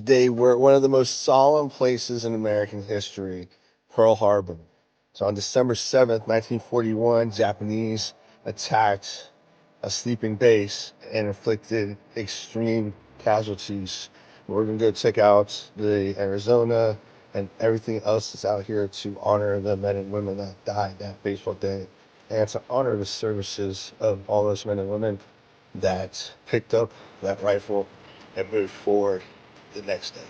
Today, we're at one of the most solemn places in American history, Pearl Harbor. So on December 7th, 1941, Japanese attacked a sleeping base and inflicted extreme casualties. We're going to go check out the Arizona and everything else that's out here to honor the men and women that died that fateful day and to honor the services of all those men and women that picked up that rifle and moved forward the next day.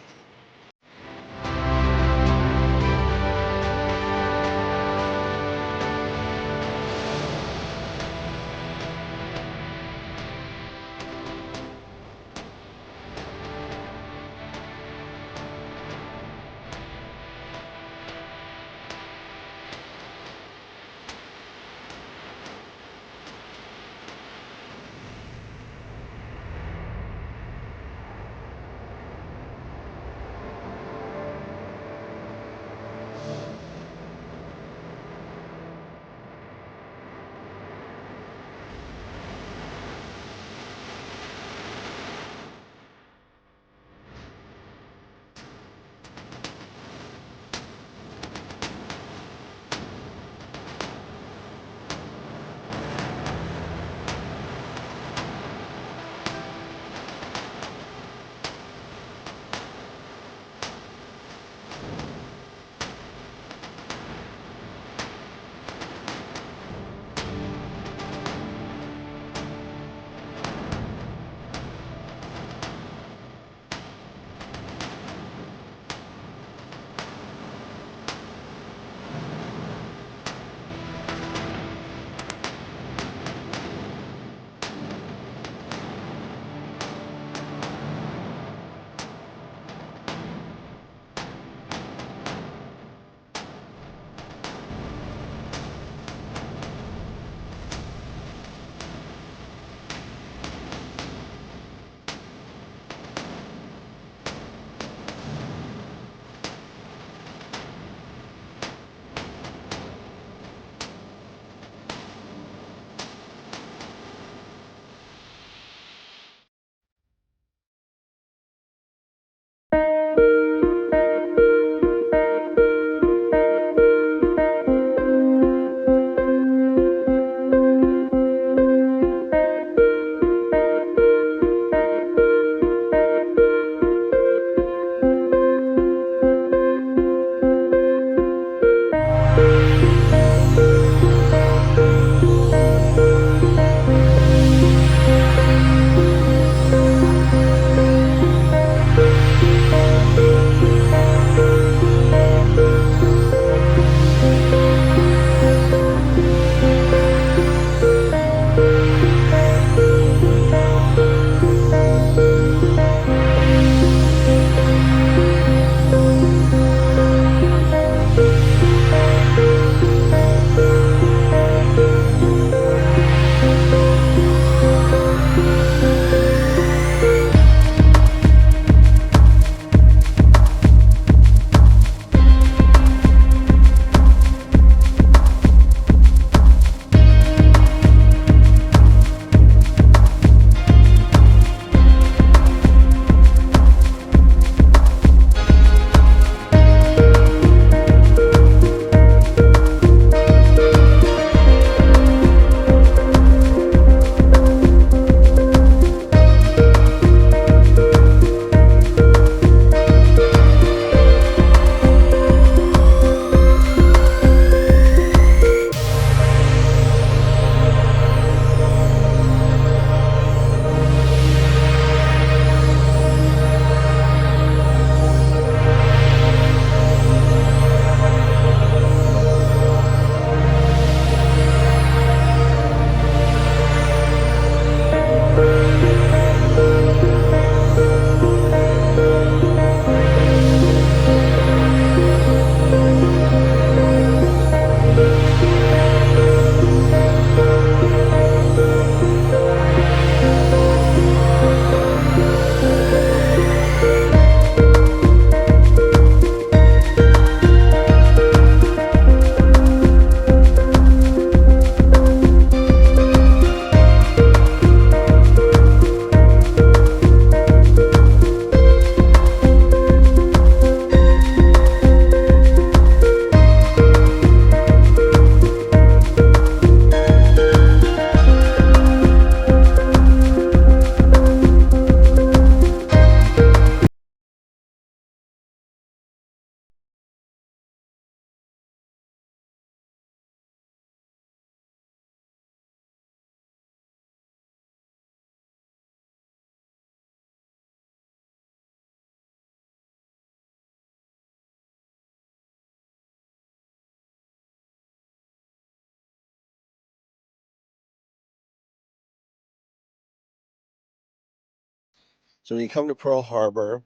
So when you come to Pearl Harbor,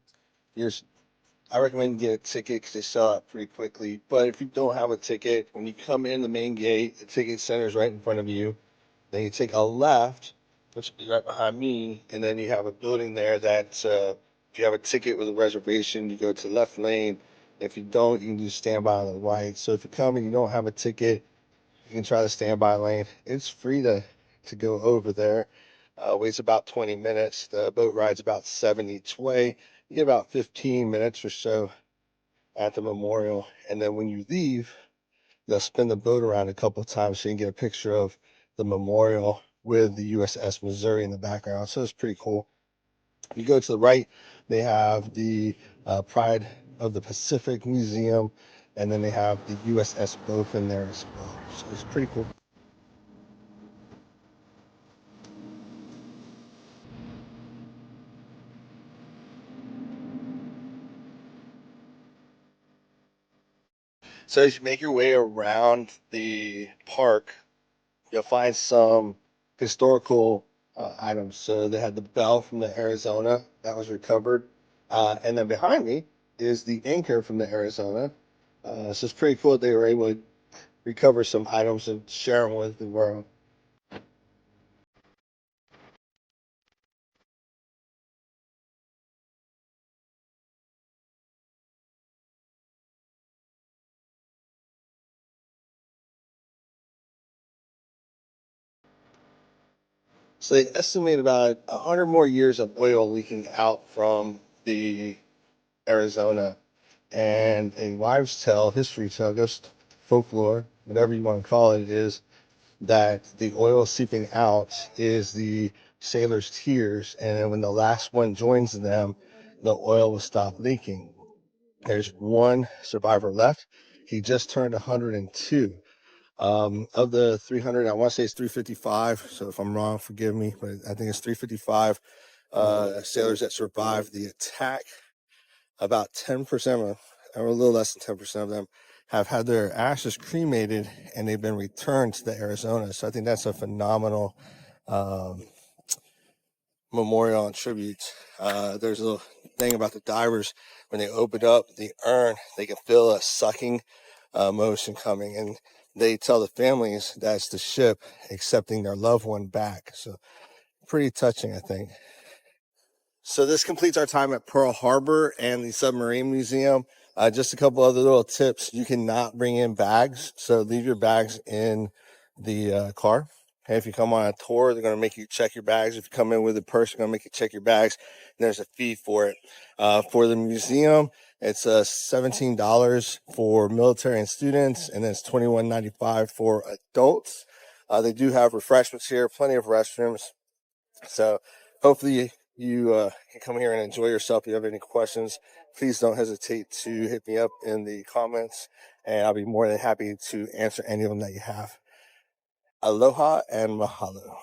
you're I recommend you get a ticket because they sell out pretty quickly. But if you don't have a ticket, when you come in the main gate, the ticket center is right in front of you. Then you take a left, which will be right behind me, and then you have a building there that if you have a ticket with a reservation, you go to the left lane. If you don't, you can just stand by on the right. So if you come and you don't have a ticket, you can try the standby lane. It's free to go over there. Waits about 20 minutes. The boat ride's about 7 each way. You get about 15 minutes or so at the memorial. And then when you leave, they'll spin the boat around a couple of times so you can get a picture of the memorial with the USS Missouri in the background. So it's pretty cool. You go to the right, they have the Pride of the Pacific Museum, and then they have the USS both in there as well. So it's pretty cool. So as you make your way around the park, you'll find some historical items. So they had the bell from the Arizona that was recovered. And then behind me is the anchor from the Arizona. So it's pretty cool that they were able to recover some items and share them with the world. So they estimate about 100 more years of oil leaking out from the Arizona. And a wives' tale, history tale, just folklore, whatever you want to call it, is that the oil seeping out is the sailors' tears, and then when the last one joins them, the oil will stop leaking. There's one survivor left. He just turned 102. Of the 300, I want to say it's 355. So if I'm wrong, forgive me, but I think it's 355 sailors that survived the attack. About 10% of them, or a little less than 10% of them, have had their ashes cremated and they've been returned to the Arizona. So I think that's a phenomenal um, memorial and tribute. There's a little thing about the divers when they open up the urn, they can feel a sucking motion coming, and they tell the families that's the ship accepting their loved one back. So pretty touching, I think. So this completes our time at Pearl Harbor and the Submarine Museum. Just a couple other little tips. You cannot bring in bags, so leave your bags in the car. And if you come on a tour, they're going to make you check your bags. If you come in with a purse, they're going to make you check your bags. And there's a fee for it. For the museum, it's $17 for military and students, and then it's $21.95 for adults. They do have refreshments here, plenty of restrooms. So hopefully you can come here and enjoy yourself. If you have any questions, please don't hesitate to hit me up in the comments, and I'll be more than happy to answer any of them that you have. Aloha and mahalo.